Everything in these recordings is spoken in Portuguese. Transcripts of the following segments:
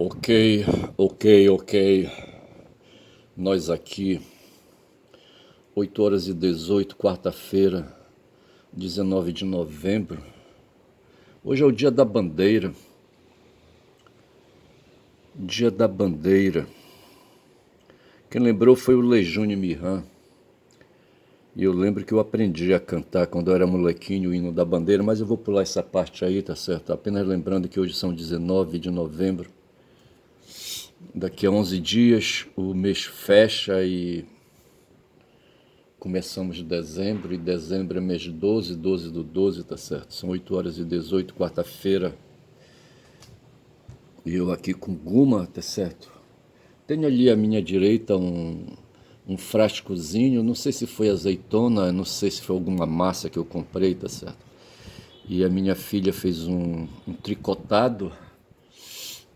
Ok, ok. Nós aqui, 8h18, quarta-feira, 19 de novembro. Hoje é o dia da bandeira. Dia da bandeira. Quem lembrou foi o Lejune Miran. E eu lembro que eu aprendi a cantar quando eu era molequinho o hino da bandeira, mas eu vou pular essa parte aí, tá certo? Apenas lembrando que hoje são 19 de novembro. Daqui a 11 dias o mês fecha e começamos dezembro, e dezembro é mês 12, 12 do 12, tá certo? São 8h18, quarta-feira. E eu aqui com guma, tá certo? Tenho ali à minha direita um frascozinho, não sei se foi azeitona, não sei se foi alguma massa que eu comprei, tá certo? E a minha filha fez um tricotado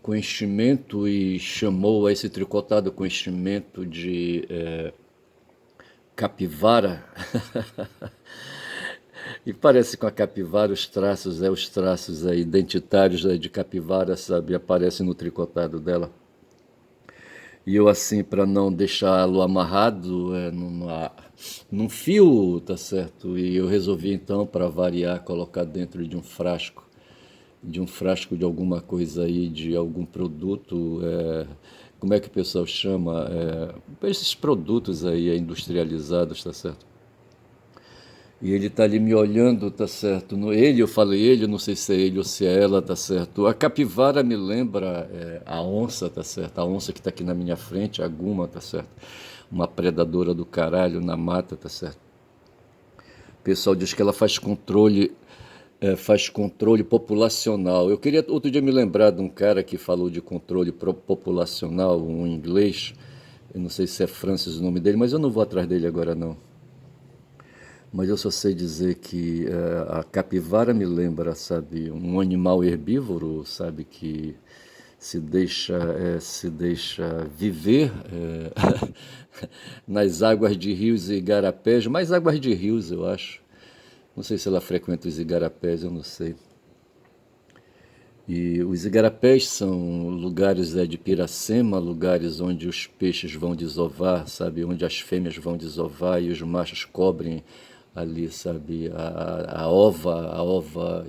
com enchimento e chamou esse tricotado com enchimento de capivara. E parece com a capivara os traços identitários de capivara, sabe, aparecem no tricotado dela. E eu assim, para não deixá-lo amarrado num fio, tá certo? E eu resolvi então, para variar, colocar dentro de um frasco de alguma coisa aí, de algum produto, como é que o pessoal chama? Esses produtos aí industrializados, tá certo? E ele tá ali me olhando, tá certo? Ele, eu falei ele, eu não sei se é ele ou se é ela, tá certo? A capivara me lembra a onça, tá certo? A onça que tá aqui na minha frente, a guma, tá certo? Uma predadora do caralho na mata, tá certo? O pessoal diz que ela faz controle populacional. Eu queria outro dia me lembrar de um cara que falou de controle populacional, um inglês. Eu não sei se é Francis o nome dele, mas eu não vou atrás dele agora não. Mas eu só sei dizer que a capivara me lembra, sabe, um animal herbívoro, sabe, que se deixa viver nas águas de rios e igarapés, mais águas de rios, eu acho. Não sei se ela frequenta os igarapés, eu não sei. E os igarapés são lugares de Piracema, lugares onde os peixes vão desovar, sabe? Onde as fêmeas vão desovar e os machos cobrem ali, sabe? A ova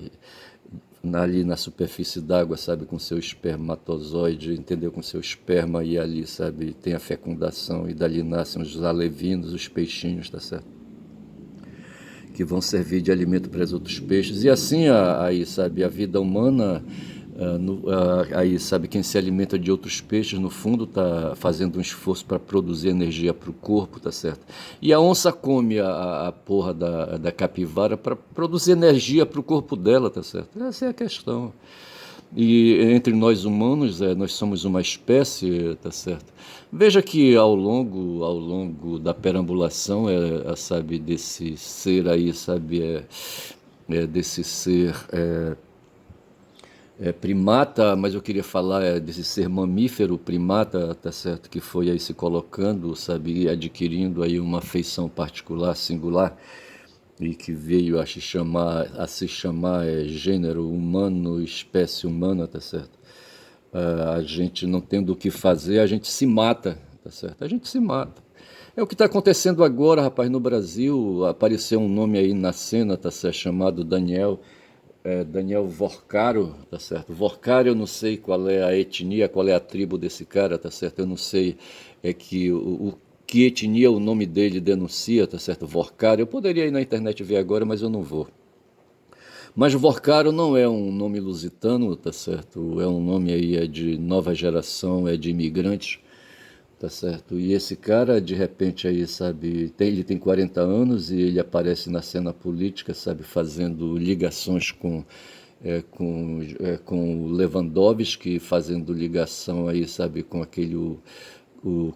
ali na superfície d'água, sabe? Com seu espermatozoide, entendeu? Com seu esperma e ali, sabe? Tem a fecundação e dali nascem os alevinos, os peixinhos, tá certo? Que vão servir de alimento para os outros peixes. E assim, aí, sabe, a vida humana, aí, sabe, quem se alimenta de outros peixes, no fundo, está fazendo um esforço para produzir energia para o corpo, tá certo? E a onça come a porra da capivara para produzir energia para o corpo dela, tá certo? Essa é a questão. E entre nós humanos, nós somos uma espécie, tá certo? Veja que ao longo da perambulação, sabe, desse ser aí, sabe, desse ser primata, mas eu queria falar desse ser mamífero primata, tá certo, que foi aí se colocando, sabe, adquirindo aí uma feição particular, singular, e que veio a se chamar gênero humano, espécie humana, tá certo? A gente não tendo o que fazer, a gente se mata, tá certo? A gente se mata. É o que está acontecendo agora, rapaz, no Brasil. Apareceu um nome aí na cena, tá certo? Chamado Daniel Vorcaro, tá certo? Vorcaro, eu não sei qual é a etnia, qual é a tribo desse cara, tá certo? Eu não sei que etnia o nome dele denuncia, tá certo? Vorcaro. Eu poderia ir na internet ver agora, mas eu não vou. Mas Vorcaro não é um nome lusitano, tá certo? É um nome aí de nova geração, de imigrantes, tá certo? E esse cara, de repente aí, sabe, ele tem 40 anos e ele aparece na cena política, sabe, fazendo ligações com o Lewandowski, fazendo ligação aí, sabe, com aquele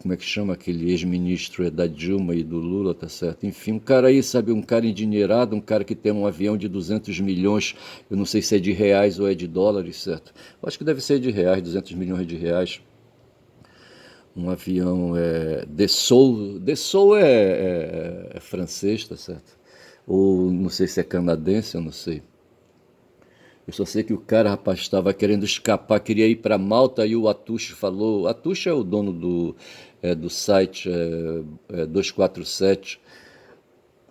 como é que chama aquele ex-ministro da Dilma e do Lula, tá certo? Enfim, um cara aí, sabe, um cara endinheirado, um cara que tem um avião de 200 milhões, eu não sei se é de reais ou é de dólares, certo? Eu acho que deve ser de reais, 200 milhões de reais. Um avião Dassault é francês, tá certo? Ou não sei se é canadense, eu não sei. Eu só sei que o cara, rapaz, estava querendo escapar, queria ir para Malta e o Atush falou. Atush é o dono do site 247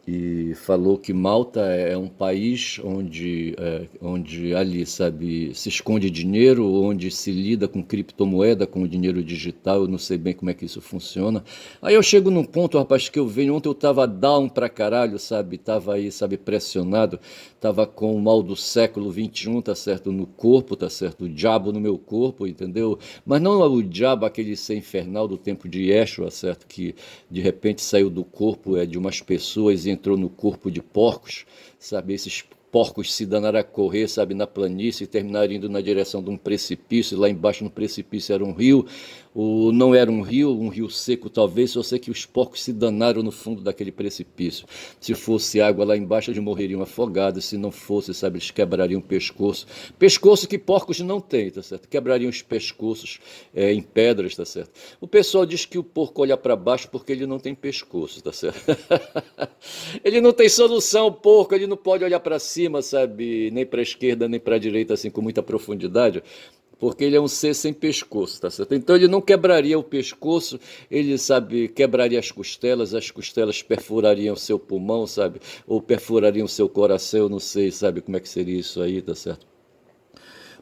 e falou que Malta é um país onde ali, sabe, se esconde dinheiro, onde se lida com criptomoeda, com dinheiro digital. Eu não sei bem como é que isso funciona. Aí eu chego num ponto, rapaz, que eu venho. Ontem eu tava down pra caralho, sabe? Tava aí, sabe, pressionado. Tava com o mal do século XXI, tá certo? No corpo, tá certo? O diabo no meu corpo, entendeu? Mas não o diabo, aquele ser infernal do tempo de Yeshua, certo? Que de repente saiu do corpo de umas pessoas e entrou no corpo de porcos, sabe? Esses porcos se danaram a correr, sabe, na planície e terminaram indo na direção de um precipício, e lá embaixo no precipício era um rio, não era um rio seco talvez, só sei que os porcos se danaram no fundo daquele precipício. Se fosse água lá embaixo, eles morreriam afogados, se não fosse, sabe, eles quebrariam o pescoço. Pescoço que porcos não têm, tá certo? Quebrariam os pescoços em pedras, tá certo? O pessoal diz que o porco olha para baixo porque ele não tem pescoço, tá certo? Ele não tem solução, porco, ele não pode olhar para cima, sabe, nem para a esquerda, nem para a direita, assim, com muita profundidade, porque ele é um ser sem pescoço, tá certo? Então ele não quebraria o pescoço, ele, sabe, quebraria as costelas perfurariam o seu pulmão, sabe, ou perfurariam o seu coração, eu não sei, sabe, como é que seria isso aí, tá certo?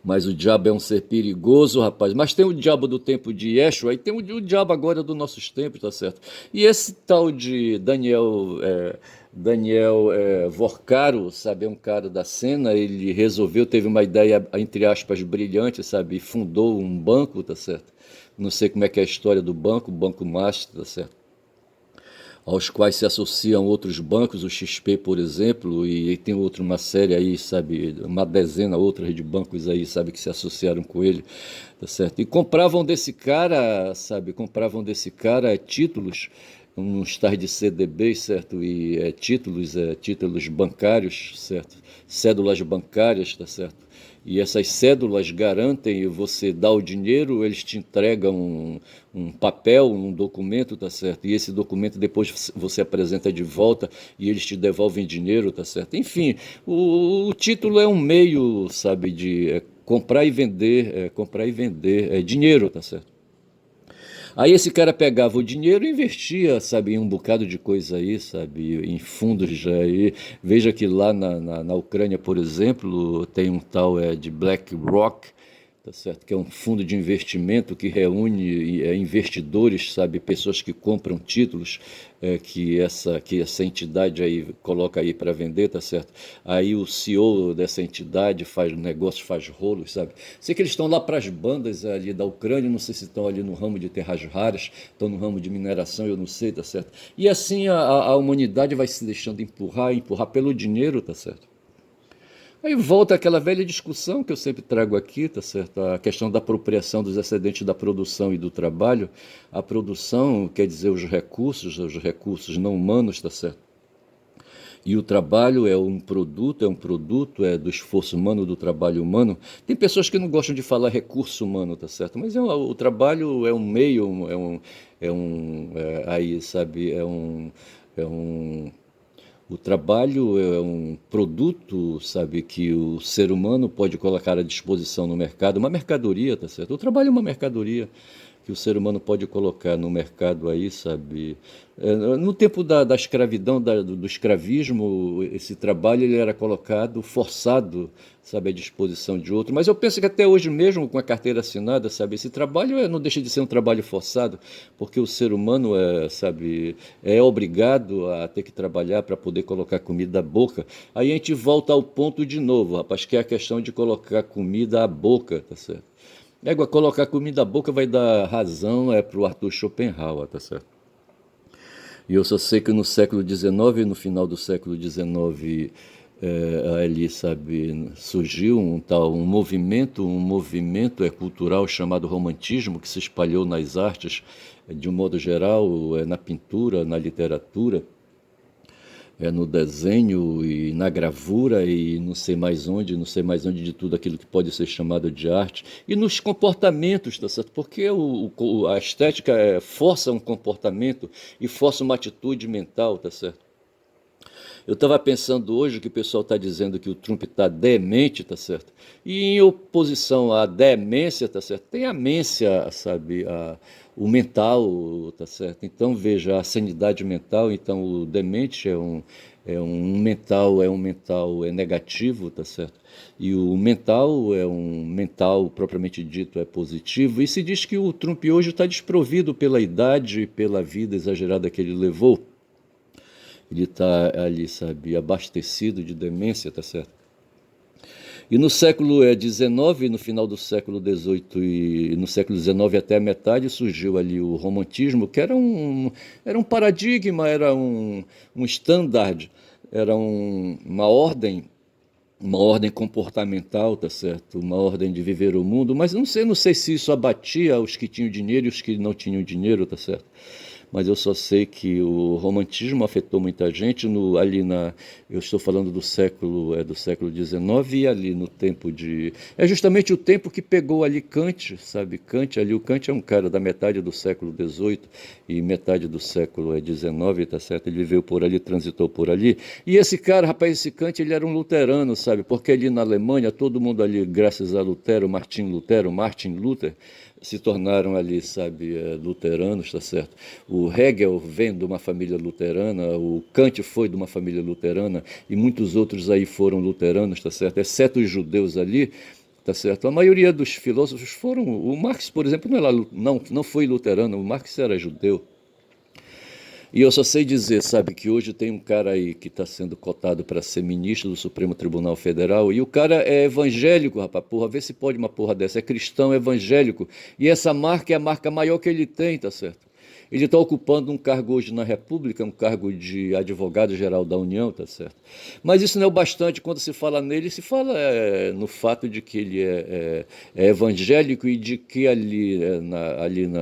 Mas o diabo é um ser perigoso, rapaz. Mas tem o diabo do tempo de Yeshua e tem o diabo agora dos nossos tempos, tá certo? E esse tal de Daniel Vorcaro, sabe, é um cara da cena, ele resolveu, teve uma ideia, entre aspas, brilhante, sabe, e fundou um banco, tá certo? Não sei como é que é a história do banco, o Banco Master, tá certo? Aos quais se associam outros bancos, o XP, por exemplo, e tem outra, uma série aí, sabe, uma dezena outras de bancos aí, sabe, que se associaram com ele, tá certo? E compravam desse cara, sabe, compravam desse cara títulos, uns tais de CDBs, certo? E títulos bancários, certo? Cédulas bancárias, tá certo? E essas cédulas garantem, você dá o dinheiro, eles te entregam um papel, um documento, tá certo? E esse documento depois você apresenta de volta e eles te devolvem dinheiro, tá certo? Enfim, o título é um meio, sabe, de comprar e vender dinheiro, tá certo? Aí esse cara pegava o dinheiro e investia, sabe, em um bocado de coisa aí, sabe, em fundos já aí. Veja que lá na Ucrânia, por exemplo, tem um tal de BlackRock, tá certo? Que é um fundo de investimento que reúne investidores, sabe, pessoas que compram títulos que essa entidade aí coloca aí para vender, tá certo? Aí o CEO dessa entidade faz negócios, faz rolos, sabe? Sei que eles estão lá para as bandas ali da Ucrânia, não sei se estão ali no ramo de terras raras, estão no ramo de mineração, eu não sei, tá certo? E assim a humanidade vai se deixando empurrar pelo dinheiro, tá certo? Aí volta aquela velha discussão que eu sempre trago aqui, tá certo? A questão da apropriação dos excedentes da produção e do trabalho. A produção quer dizer os recursos não humanos, tá certo? E o trabalho é do esforço humano, do trabalho humano. Tem pessoas que não gostam de falar recurso humano, tá certo? Mas o trabalho é um meio, aí, sabe, é um o trabalho é um produto, sabe, que o ser humano pode colocar à disposição no mercado, uma mercadoria, tá certo? O trabalho é uma mercadoria que o ser humano pode colocar no mercado aí, sabe? No tempo da escravidão, do escravismo, esse trabalho ele era colocado forçado, sabe, à disposição de outro. Mas eu penso que até hoje mesmo, com a carteira assinada, sabe, esse trabalho não deixa de ser um trabalho forçado, porque o ser humano, sabe, é obrigado a ter que trabalhar para poder colocar comida à boca. Aí a gente volta ao ponto de novo, rapaz, que é a questão de colocar comida à boca, tá certo? Colocar comida à boca vai dar razão para o Arthur Schopenhauer, tá certo? E eu só sei que no século XIX, no final do século XIX, ali, sabe, surgiu um movimento cultural chamado romantismo, que se espalhou nas artes, de um modo geral, na pintura, na literatura, no desenho e na gravura e não sei mais onde de tudo aquilo que pode ser chamado de arte, e nos comportamentos, tá certo? Porque a estética força um comportamento e força uma atitude mental, tá certo? Eu estava pensando hoje que o pessoal está dizendo que o Trump está demente, tá certo? E em oposição à demência, tá certo? Tem a mência, sabe? O mental, tá certo? Então veja, a sanidade mental, então o demente é um mental negativo, tá certo? E o mental é um mental propriamente dito é positivo. E se diz que o Trump hoje está desprovido pela idade e pela vida exagerada que ele levou. Ele está ali, sabe, abastecido de demência, tá certo? E no século XIX, no final do século XVIII e no século XIX até a metade, surgiu ali o romantismo, que era um paradigma, era um standard, era uma ordem comportamental, tá certo? Uma ordem de viver o mundo, mas não sei se isso abatia os que tinham dinheiro e os que não tinham dinheiro, tá certo? Mas eu só sei que o romantismo afetou muita gente eu estou falando do século XIX e ali no tempo é justamente o tempo que pegou ali Kant, sabe? O Kant é um cara da metade do século XVIII e metade do século XIX, tá certo? Ele viveu por ali, transitou por ali. E esse cara, rapaz, esse Kant, ele era um luterano, sabe? Porque ali na Alemanha, todo mundo ali, graças a Martin Luther, se tornaram ali, sabe, luteranos, tá certo? O Hegel vem de uma família luterana, o Kant foi de uma família luterana e muitos outros aí foram luteranos, tá certo? Exceto os judeus ali, tá certo? A maioria dos filósofos foram. O Marx, por exemplo, não foi luterano, o Marx era judeu. E eu só sei dizer, sabe, que hoje tem um cara aí que está sendo cotado para ser ministro do Supremo Tribunal Federal e o cara é evangélico, rapaz, porra, vê se pode uma porra dessa, é cristão evangélico e essa marca é a marca maior que ele tem, tá certo? Ele está ocupando um cargo hoje na República, um cargo de advogado-geral da União, tá certo? Mas isso não é o bastante quando se fala nele, se fala no fato de que ele é evangélico e de que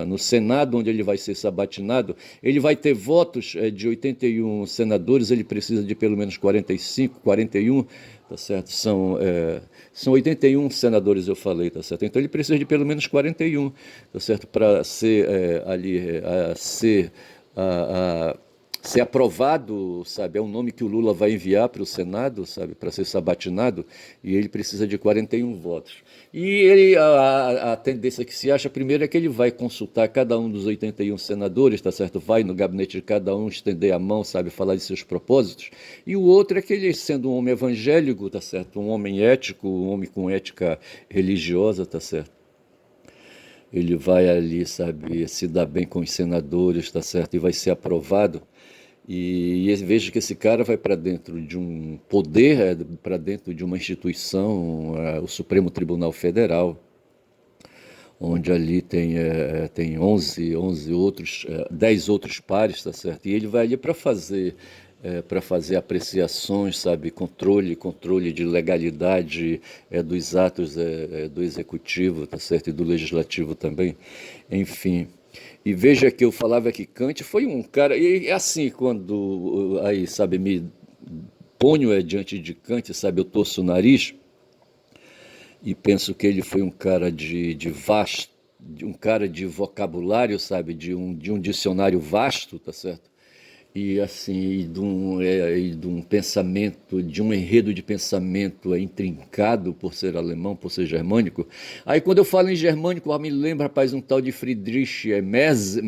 no Senado, onde ele vai ser sabatinado, ele vai ter votos de 81 senadores, ele precisa de pelo menos 45, 41, tá certo? São 81 senadores, eu falei, tá certo? Então ele precisa de pelo menos 41, tá certo? Para ser aprovado, sabe? É um nome que o Lula vai enviar para o Senado, sabe? Para ser sabatinado, e ele precisa de 41 votos. E a tendência que se acha primeiro é que ele vai consultar cada um dos 81 senadores, tá certo? Vai no gabinete de cada um, estender a mão, sabe? Falar de seus propósitos. E o outro é que ele, sendo um homem evangélico, tá certo? Um homem ético, um homem com ética religiosa, tá certo? Ele vai ali, sabe, se dar bem com os senadores, tá certo? E vai ser aprovado. E veja que esse cara vai para dentro de um poder, para dentro de uma instituição, o Supremo Tribunal Federal, onde ali tem 11 outros, 10 outros pares, tá certo? E ele vai ali para fazer apreciações, sabe, controle de legalidade dos atos do executivo, tá certo, e do legislativo também, enfim. E veja que eu falava que Kant foi um cara, e é assim, quando aí, sabe, me ponho diante de Kant, sabe, eu torço o nariz e penso que ele foi um cara de vasto, um cara de vocabulário, sabe, de um dicionário vasto, tá certo? E assim, e de um pensamento, de um enredo de pensamento intrincado por ser alemão, por ser germânico. Aí quando eu falo em germânico, me lembra, rapaz, um tal de Friedrich Merz,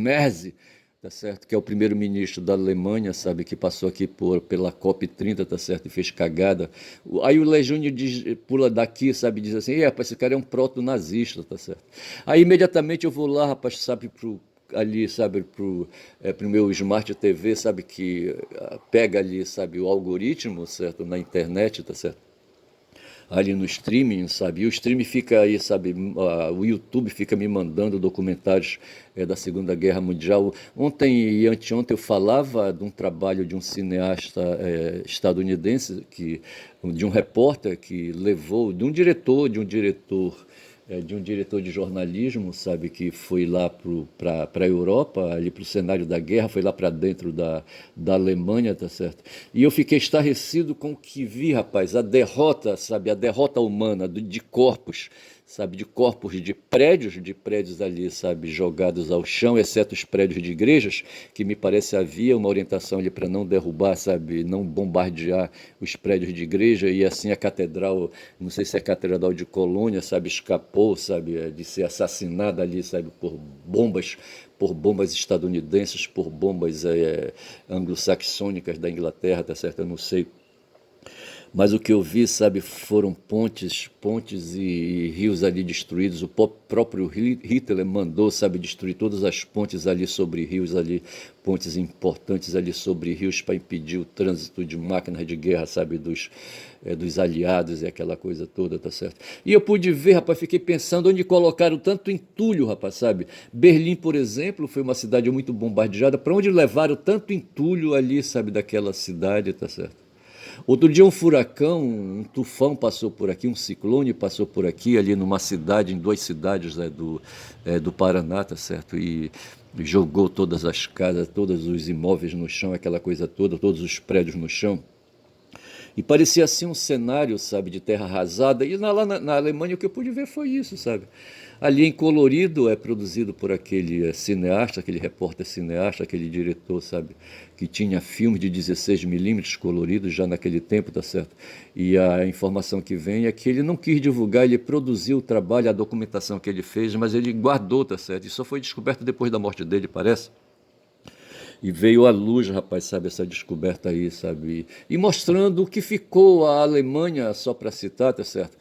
tá certo? Que é o primeiro-ministro da Alemanha, sabe? Que passou aqui pela COP30, tá certo? E fez cagada. Aí o Lejúnio pula daqui, sabe? Diz assim, rapaz, esse cara é um proto-nazista, tá certo? Aí imediatamente eu vou lá, rapaz, sabe, ali, sabe, pro meu Smart TV, sabe, que pega ali, sabe, o algoritmo, certo, na internet, tá certo? Ali no streaming, sabe, e o streaming fica aí, sabe, o YouTube fica me mandando documentários da Segunda Guerra Mundial. Ontem e anteontem eu falava de um trabalho de um cineasta estadunidense, de um repórter que levou, de um diretor de jornalismo, sabe, que foi lá para a Europa, ali para o cenário da guerra, foi lá para dentro da Alemanha, tá certo? E eu fiquei estarrecido com o que vi, rapaz, a derrota, sabe, a derrota humana de corpos, sabe, de corpos de prédios ali, sabe, jogados ao chão, exceto os prédios de igrejas, que me parece havia uma orientação ali para não derrubar, sabe, não bombardear os prédios de igreja, e assim a catedral, não sei se é a catedral de Colônia, sabe, escapou, sabe, de ser assassinada ali, sabe, por bombas estadunidenses, por bombas anglo-saxônicas da Inglaterra, tá certo? Eu não sei, mas o que eu vi, sabe, foram pontes e rios ali destruídos. O próprio Hitler mandou, sabe, destruir todas as pontes ali sobre rios ali, pontes importantes ali sobre rios para impedir o trânsito de máquinas de guerra, sabe, dos aliados e aquela coisa toda, tá certo? E eu pude ver, rapaz, fiquei pensando onde colocaram tanto entulho, rapaz, sabe? Berlim, por exemplo, foi uma cidade muito bombardeada. Para onde levaram tanto entulho ali, sabe, daquela cidade, tá certo? Outro dia um furacão, um tufão passou por aqui, um ciclone passou por aqui, ali numa cidade, em duas cidades, né, do Paraná, tá certo? E jogou todas as casas, todos os imóveis no chão, aquela coisa toda, todos os prédios no chão. E parecia assim um cenário, sabe, de terra arrasada. E lá na Alemanha o que eu pude ver foi isso, sabe? Ali em colorido é produzido por aquele cineasta, aquele repórter cineasta, aquele diretor, sabe, que tinha filmes de 16 milímetros coloridos já naquele tempo, tá certo? E a informação que vem é que ele não quis divulgar, ele produziu o trabalho, a documentação que ele fez, mas ele guardou, tá certo? E só foi descoberto depois da morte dele, parece. E veio à luz, rapaz, sabe, essa descoberta aí, sabe? E mostrando o que ficou a Alemanha, só para citar, tá certo?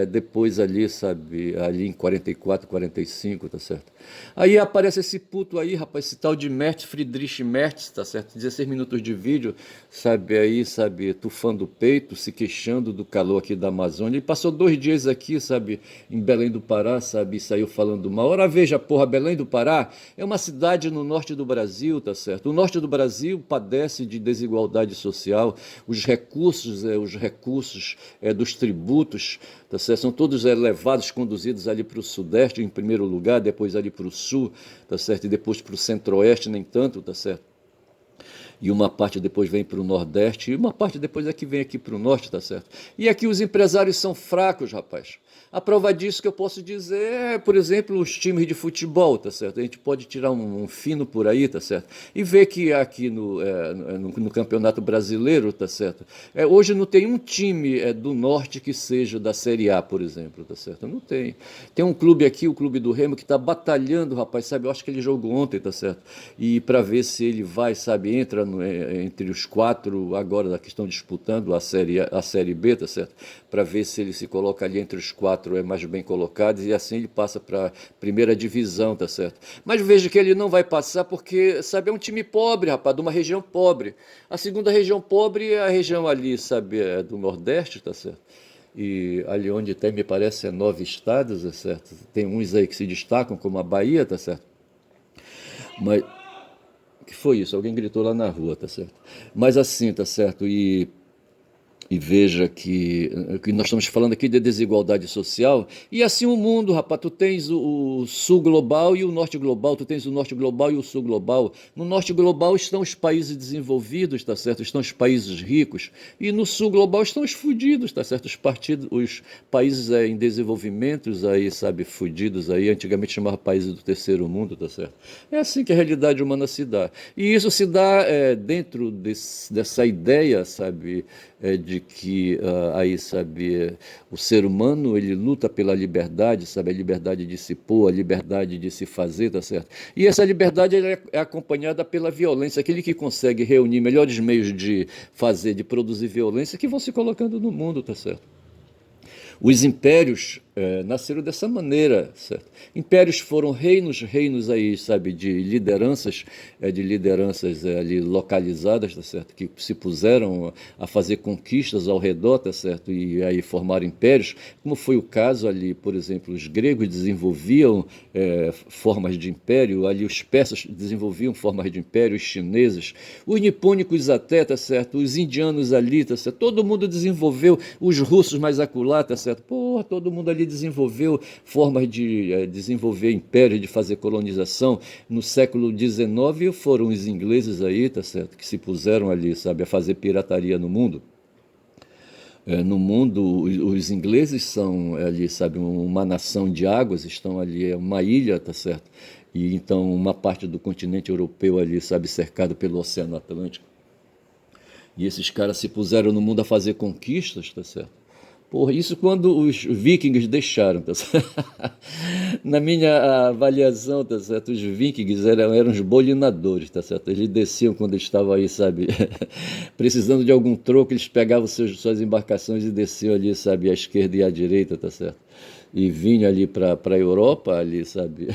Depois ali, sabe, ali em 44, 45, tá certo? Aí aparece esse puto aí, rapaz, esse tal de Merz, Friedrich Merz, tá certo? 16 minutos de vídeo, sabe, aí, sabe, tufando o peito, se queixando do calor aqui da Amazônia. Ele passou 2 dias aqui, sabe, em Belém do Pará, sabe, e saiu falando mal. Ora, veja, porra, Belém do Pará é uma cidade no norte do Brasil, tá certo? O norte do Brasil padece de desigualdade social, os recursos dos tributos, tá certo? São todos levados, conduzidos ali para o sudeste em primeiro lugar, depois ali para o sul, tá certo? E depois para o centro-oeste, nem tanto, tá certo? E uma parte depois vem para o Nordeste, e uma parte depois é que vem aqui para o Norte, tá certo? E aqui os empresários são fracos, rapaz. A prova disso que eu posso dizer é, por exemplo, os times de futebol, tá certo? A gente pode tirar um fino por aí, tá certo? E ver que aqui no Campeonato Brasileiro, tá certo? Hoje não tem um time do Norte que seja da Série A, por exemplo, tá certo? Não tem. Tem um clube aqui, o Clube do Remo, que está batalhando, rapaz, sabe? Eu acho que ele jogou ontem, tá certo? E para ver se ele vai, sabe, entra entre os quatro agora que estão disputando a série B, tá certo? Para ver se ele se coloca ali entre os quatro mais bem colocados e assim ele passa para a primeira divisão, tá certo? Mas veja que ele não vai passar porque, sabe, é um time pobre, rapaz, de uma região pobre. A segunda região pobre é a região ali, sabe, do Nordeste, tá certo? E ali onde tem, me parece, 9 estados, tá certo? Tem uns aí que se destacam, como a Bahia, tá certo? Mas que foi isso? Alguém gritou lá na rua, tá certo? Mas assim, tá certo? E veja que nós estamos falando aqui de desigualdade social, e assim o mundo, rapaz, tu tens o sul global e o norte global, tu tens o norte global e o sul global. No norte global estão os países desenvolvidos, tá certo? Estão os países ricos, e no sul global estão os fudidos, tá certo? Os países em desenvolvimento aí, sabe, fudidos aí, antigamente chamava países do terceiro mundo, tá certo? É assim que a realidade humana se dá. E isso se dá dentro dessa ideia, sabe, de que aí, sabe, o ser humano ele luta pela liberdade, sabe, a liberdade de se pôr, a liberdade de se fazer, tá certo? E essa liberdade ela é acompanhada pela violência, aquele que consegue reunir melhores meios de fazer, de produzir violência, que vão se colocando no mundo, tá certo? Os impérios nasceram dessa maneira, certo? Impérios foram reinos aí, sabe, de lideranças ali localizadas, tá certo? Que se puseram a fazer conquistas ao redor, tá certo? E aí formaram impérios, como foi o caso ali, por exemplo, os gregos desenvolviam formas de império, ali os persas desenvolviam formas de império, os chineses, os nipônicos até, tá certo? Os indianos ali, tá certo? Todo mundo desenvolveu, os russos mais acolá, tá certo? Porra, todo mundo ali desenvolveu formas de desenvolver império, de fazer colonização. No século XIX foram os ingleses aí, tá certo? Que se puseram ali, sabe, a fazer pirataria no mundo. No mundo, os ingleses são ali, sabe, uma nação de águas, estão ali, é uma ilha, tá certo? E então uma parte do continente europeu ali, sabe, cercado pelo Oceano Atlântico. E esses caras se puseram no mundo a fazer conquistas, tá certo? Porra, isso quando os vikings deixaram, tá certo? Na minha avaliação, tá certo? Os vikings eram os bolinadores, tá certo? Eles desciam quando eles estavam aí, sabe? Precisando de algum troco, eles pegavam suas embarcações e desciam ali, sabe? À esquerda e à direita, tá certo? E vinham ali para a Europa, ali, sabe?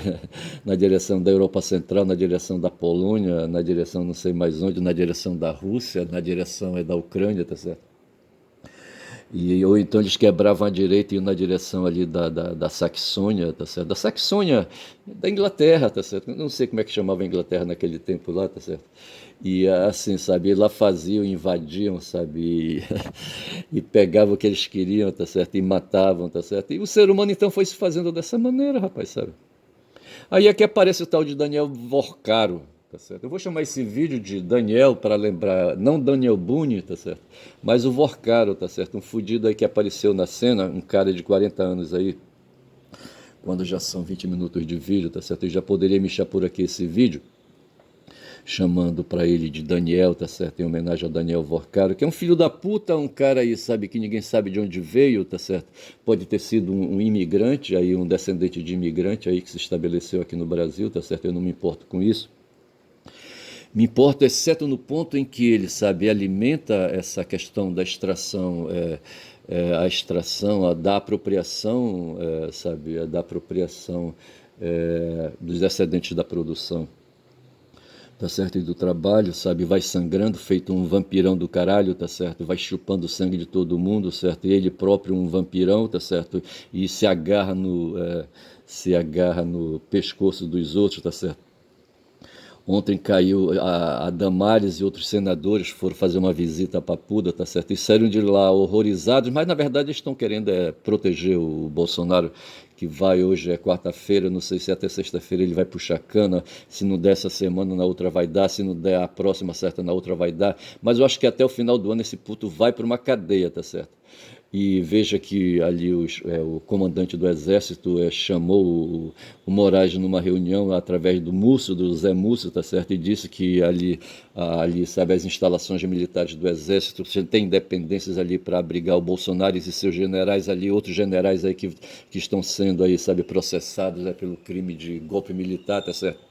Na direção da Europa Central, na direção da Polônia, na direção não sei mais onde, na direção da Rússia, na direção da Ucrânia, tá certo? Ou então eles quebravam a direita e iam na direção ali da Saxônia, tá certo? Da Saxônia, da Inglaterra, tá certo? Eu não sei como é que chamava a Inglaterra naquele tempo lá, tá certo? E assim, sabe, lá faziam, invadiam, sabe, e pegavam o que eles queriam, tá certo? E matavam, tá certo? E o ser humano então foi se fazendo dessa maneira, rapaz, sabe? Aí aqui aparece o tal de Daniel Vorcaro, tá certo? Eu vou chamar esse vídeo de Daniel para lembrar, não Daniel Boone, tá certo? Mas o Vorcaro, tá certo? Um fudido aí que apareceu na cena, um cara de 40 anos aí, quando já são 20 minutos de vídeo, tá certo? Eu já poderia mexer por aqui esse vídeo, chamando para ele de Daniel, tá certo? Em homenagem ao Daniel Vorcaro, que é um filho da puta, um cara aí, sabe, que ninguém sabe de onde veio, tá certo? Pode ter sido um imigrante, aí um descendente de imigrante aí que se estabeleceu aqui no Brasil, tá certo? Eu não me importo com isso. Me importo, exceto no ponto em que ele, sabe, alimenta essa questão da extração, a extração, da apropriação, sabe, da apropriação dos excedentes da produção, tá certo? E do trabalho, sabe? Vai sangrando, feito um vampirão do caralho, tá certo? Vai chupando o sangue de todo mundo, certo? E ele próprio um vampirão, tá certo? E se agarra no pescoço dos outros, tá certo? Ontem caiu a Damares e outros senadores foram fazer uma visita a Papuda, tá certo? E saíram de lá horrorizados, mas na verdade eles estão querendo proteger o Bolsonaro, que vai hoje, é quarta-feira, não sei se até sexta-feira ele vai puxar cana, se não der essa semana, na outra vai dar, se não der a próxima certa, na outra vai dar, mas eu acho que até o final do ano esse puto vai para uma cadeia, tá certo? E veja que ali o comandante do exército chamou o Moraes numa reunião através do Múcio, do Zé Múcio, tá certo? E disse que ali, sabe, as instalações militares do exército tem dependências ali para abrigar o Bolsonaro e seus generais ali, outros generais aí que estão sendo aí, sabe, processados pelo crime de golpe militar, tá certo?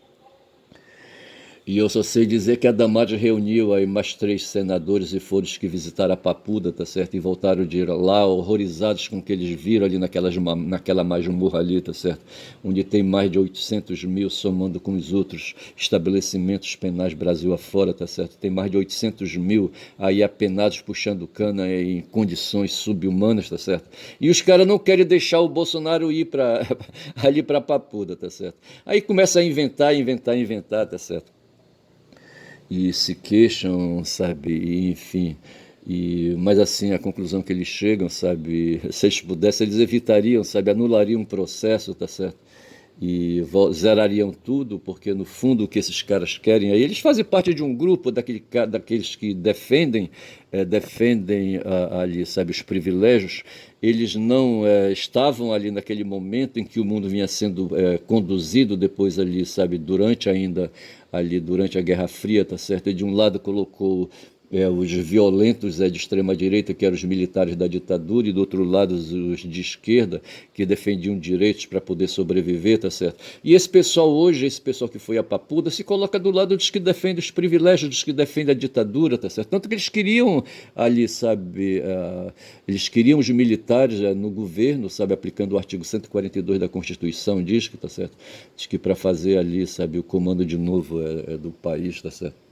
E eu só sei dizer que a Damares reuniu aí mais 3 senadores e foram os que visitaram a Papuda, tá certo? E voltaram de lá horrorizados com o que eles viram ali naquela masmorra ali, tá certo? Onde tem mais de 800 mil, somando com os outros estabelecimentos penais Brasil afora, tá certo? Tem mais de 800 mil aí apenados puxando cana em condições subhumanas, tá certo? E os caras não querem deixar o Bolsonaro ir ali para Papuda, tá certo? Aí começa a inventar, tá certo? E se queixam, sabe, e, enfim. Mas assim, a conclusão que eles chegam, sabe, se eles pudessem, eles evitariam, sabe, anulariam um processo, tá certo? E zerariam tudo, porque no fundo o que esses caras querem aí, eles fazem parte de um grupo daqueles que defendem ali, sabe, os privilégios. Eles não estavam ali naquele momento em que o mundo vinha sendo conduzido depois ali, sabe, durante a Guerra Fria, tá certo? E de um lado colocou os violentos de extrema direita, que eram os militares da ditadura, e do outro lado os de esquerda, que defendiam direitos para poder sobreviver, tá certo? E esse pessoal hoje, esse pessoal que foi a Papuda, se coloca do lado dos que defendem os privilégios, dos que defendem a ditadura, tá certo? Tanto que eles queriam ali, sabe, eles queriam os militares no governo, sabe, aplicando o artigo 142 da Constituição, diz que, tá certo? Diz que para fazer ali, sabe, o comando de novo do país, tá certo?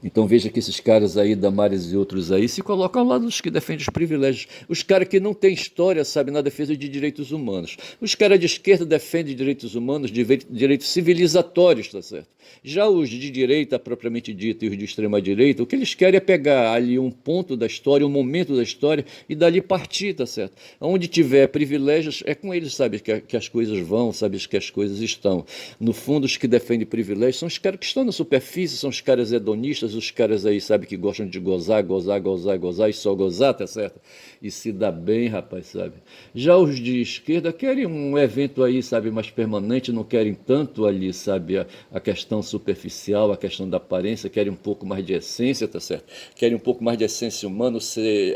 Então veja que esses caras aí, Damares e outros aí, se colocam ao lado dos que defendem os privilégios. Os caras que não têm história, sabe, na defesa de direitos humanos. Os caras de esquerda defendem direitos humanos, direitos civilizatórios, tá certo? Já os de direita, propriamente dito, e os de extrema direita, o que eles querem é pegar ali um ponto da história, um momento da história, e dali partir, tá certo? Onde tiver privilégios, é com eles, sabe, que as coisas vão, sabe, que as coisas estão. No fundo, os que defendem privilégios são os caras que estão na superfície, são os caras hedonistas, os caras aí, sabe, que gostam de gozar, gozar, gozar, gozar e só gozar, tá certo? E se dá bem, rapaz, sabe? Já os de esquerda querem um evento aí, sabe, mais permanente, não querem tanto ali, sabe, a questão superficial, a questão da aparência, querem um pouco mais de essência, tá certo? Querem um pouco mais de essência humana,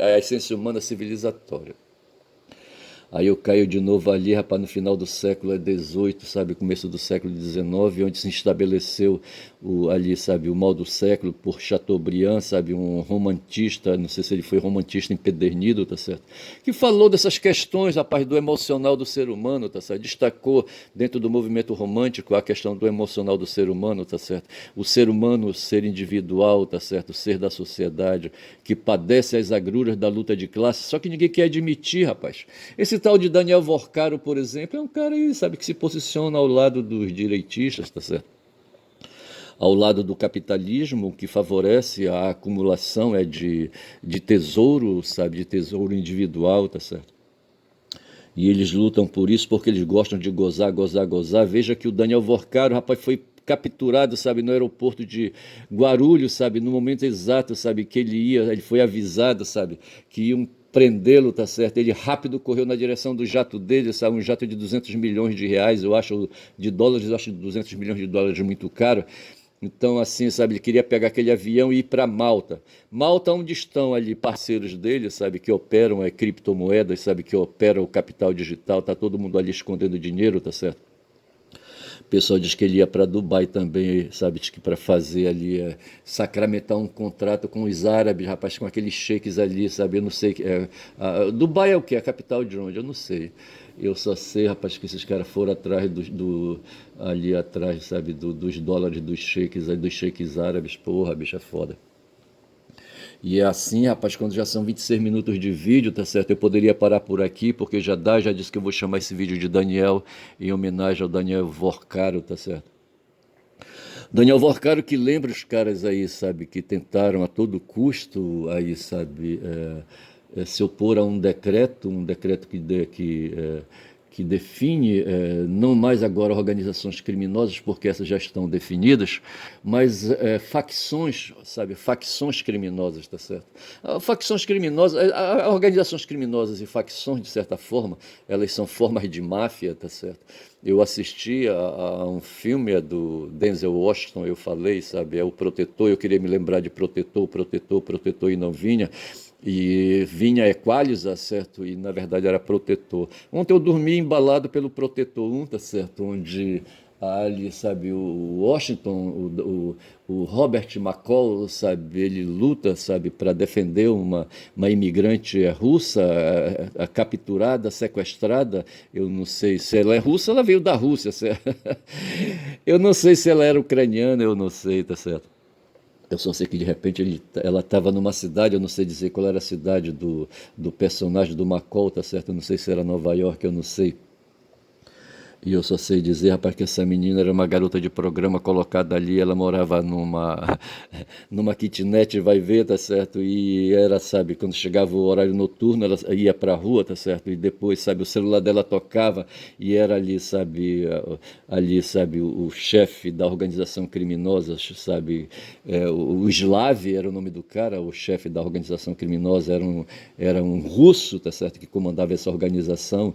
a essência humana civilizatória. Aí eu caio de novo ali, rapaz, no final do século XVIII, sabe, começo do século XIX, onde se estabeleceu ali, sabe, o mal do século por Chateaubriand, sabe, um romantista, não sei se ele foi romantista empedernido, tá certo? Que falou dessas questões, rapaz, do emocional do ser humano, tá certo? Destacou dentro do movimento romântico a questão do emocional do ser humano, tá certo? O ser humano, o ser individual, tá certo? O ser da sociedade, que padece as agruras da luta de classe, só que ninguém quer admitir, rapaz. Esse tal de Daniel Vorcaro, por exemplo, é um cara aí, sabe, que se posiciona ao lado dos direitistas, tá certo? Ao lado do capitalismo, que favorece a acumulação de tesouro, sabe, de tesouro individual, tá certo? E eles lutam por isso porque eles gostam de gozar, gozar, gozar. Veja que o Daniel Vorcaro, rapaz, foi capturado, sabe, no aeroporto de Guarulhos, sabe, no momento exato, sabe, que ele foi avisado, sabe, que iam prendê-lo, tá certo? Ele rápido correu na direção do jato dele, sabe, um jato de 200 milhões de reais, eu acho, de dólares, eu acho 200 milhões de dólares muito caro. Então, assim, sabe, ele queria pegar aquele avião e ir para Malta. Malta, onde estão ali parceiros dele, sabe, que operam criptomoedas, sabe, que operam o capital digital, tá todo mundo ali escondendo dinheiro, tá certo? O pessoal diz que ele ia para Dubai também, sabe, diz que para fazer ali, sacramentar um contrato com os árabes, rapaz, com aqueles sheiks ali, sabe, eu não sei. Dubai é o quê? A capital de onde? Eu não sei. Eu só sei, rapaz, que esses caras foram atrás ali atrás, sabe, dos dólares dos sheiks árabes, porra, bicho, é foda. E é assim, rapaz, quando já são 26 minutos de vídeo, tá certo? Eu poderia parar por aqui, porque já disse que eu vou chamar esse vídeo de Daniel, em homenagem ao Daniel Vorcaro, tá certo? Daniel Vorcaro que lembra os caras aí, sabe, que tentaram a todo custo aí, sabe, se opor a um decreto que define não mais agora organizações criminosas, porque essas já estão definidas, mas facções, sabe, facções criminosas, tá certo? Facções criminosas, organizações criminosas e facções, de certa forma, elas são formas de máfia, tá certo? Eu assisti a um filme do Denzel Washington, eu falei, sabe, é o Protetor, eu queria me lembrar de Protetor, Protetor, Protetor e não vinha. E vinha Equaliza, certo? E na verdade era Protetor. Ontem eu dormi embalado pelo Protetor 1, tá certo? Onde ali, sabe, o Washington, o Robert McCall, sabe, ele luta, sabe, para defender uma imigrante russa, capturada, sequestrada. Eu não sei se ela é russa, ela veio da Rússia. Eu não sei se ela era ucraniana, eu não sei, tá certo? Eu só sei que de repente ela estava numa cidade, eu não sei dizer qual era a cidade do personagem do McCall, tá certo? Eu não sei se era Nova York, eu não sei. E eu só sei dizer, rapaz, que essa menina era uma garota de programa colocada ali, ela morava numa kitnet, vai ver, tá certo? E era, sabe, quando chegava o horário noturno, ela ia pra rua, tá certo? E depois, sabe, o celular dela tocava e era ali, sabe, o chefe da organização criminosa, sabe, o Slav era o nome do cara, o chefe da organização criminosa era um russo, tá certo, que comandava essa organização.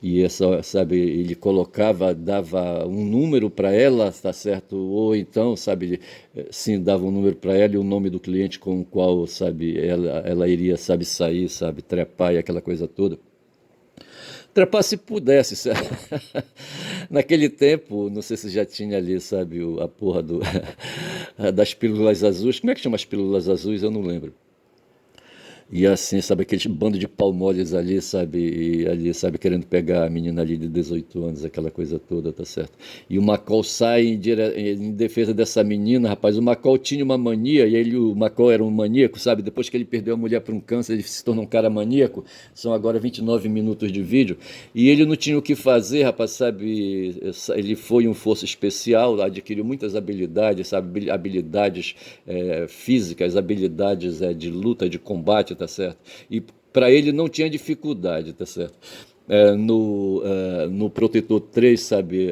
E essa, sabe, ele colocava, dava um número para ela, tá certo? Ou então, sabe, sim, dava um número para ela e o nome do cliente com o qual, sabe, ela iria, sabe, sair, sabe, trepar e aquela coisa toda. Trepar se pudesse, sabe? Naquele tempo, não sei se já tinha ali, sabe, a porra das pílulas azuis. Como é que chama as pílulas azuis? Eu não lembro. E assim, sabe, aqueles bando de palmoles ali, sabe, e ali, sabe, querendo pegar a menina ali de 18 anos, aquela coisa toda, tá certo? E o Macol sai em defesa dessa menina, rapaz. O Macol tinha uma mania, e o Macol era um maníaco, sabe? Depois que ele perdeu a mulher para um câncer, ele se tornou um cara maníaco. São agora 29 minutos de vídeo. E ele não tinha o que fazer, rapaz, sabe? Ele foi um força especial, adquiriu muitas habilidades, sabe? Habilidades físicas, habilidades de luta, de combate, tá certo? E para ele não tinha dificuldade, tá certo? No Protetor 3, sabe?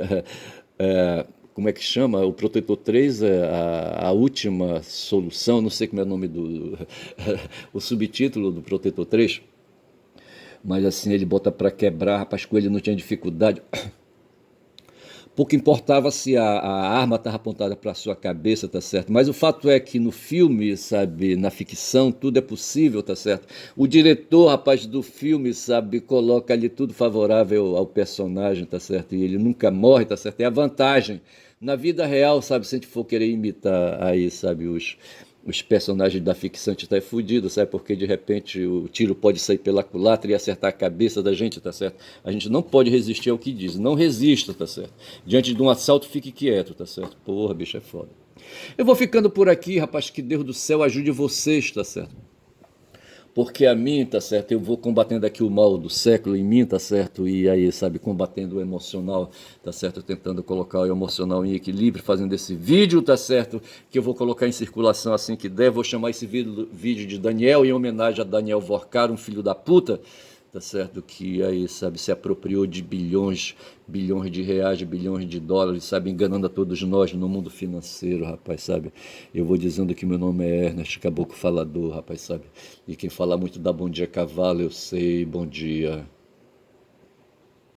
como é que chama? O Protetor 3 é a última solução, não sei como é o nome do o subtítulo do Protetor 3, mas assim ele bota para quebrar, rapaz, com ele não tinha dificuldade. Pouco importava se a arma estava apontada para a sua cabeça, tá certo? Mas o fato é que no filme, sabe, na ficção, tudo é possível, tá certo? O diretor, rapaz, do filme, sabe, coloca ali tudo favorável ao personagem, tá certo? E ele nunca morre, tá certo? É a vantagem. Na vida real, sabe, se a gente for querer imitar aí, sabe, os personagens da ficção, a gente tá fudido, sabe? Porque de repente o tiro pode sair pela culatra e acertar a cabeça da gente, tá certo? A gente não pode resistir ao que diz. Não resista, tá certo? Diante de um assalto, fique quieto, tá certo? Porra, bicho, é foda. Eu vou ficando por aqui, rapaz. Que Deus do céu ajude vocês, tá certo? Porque a mim, tá certo, eu vou combatendo aqui o mal do século em mim, tá certo, e aí, sabe, combatendo o emocional, tá certo, tentando colocar o emocional em equilíbrio, fazendo esse vídeo, tá certo, que eu vou colocar em circulação assim que der, vou chamar esse vídeo de Daniel, em homenagem a Daniel Vorcar, um filho da puta, tá certo, que aí, sabe, se apropriou de bilhões, bilhões de reais, bilhões de dólares, sabe, enganando a todos nós no mundo financeiro, rapaz, sabe. Eu vou dizendo que meu nome é Ernest Caboclo Falador, rapaz, sabe. E quem fala muito dá bom dia cavalo, eu sei, bom dia.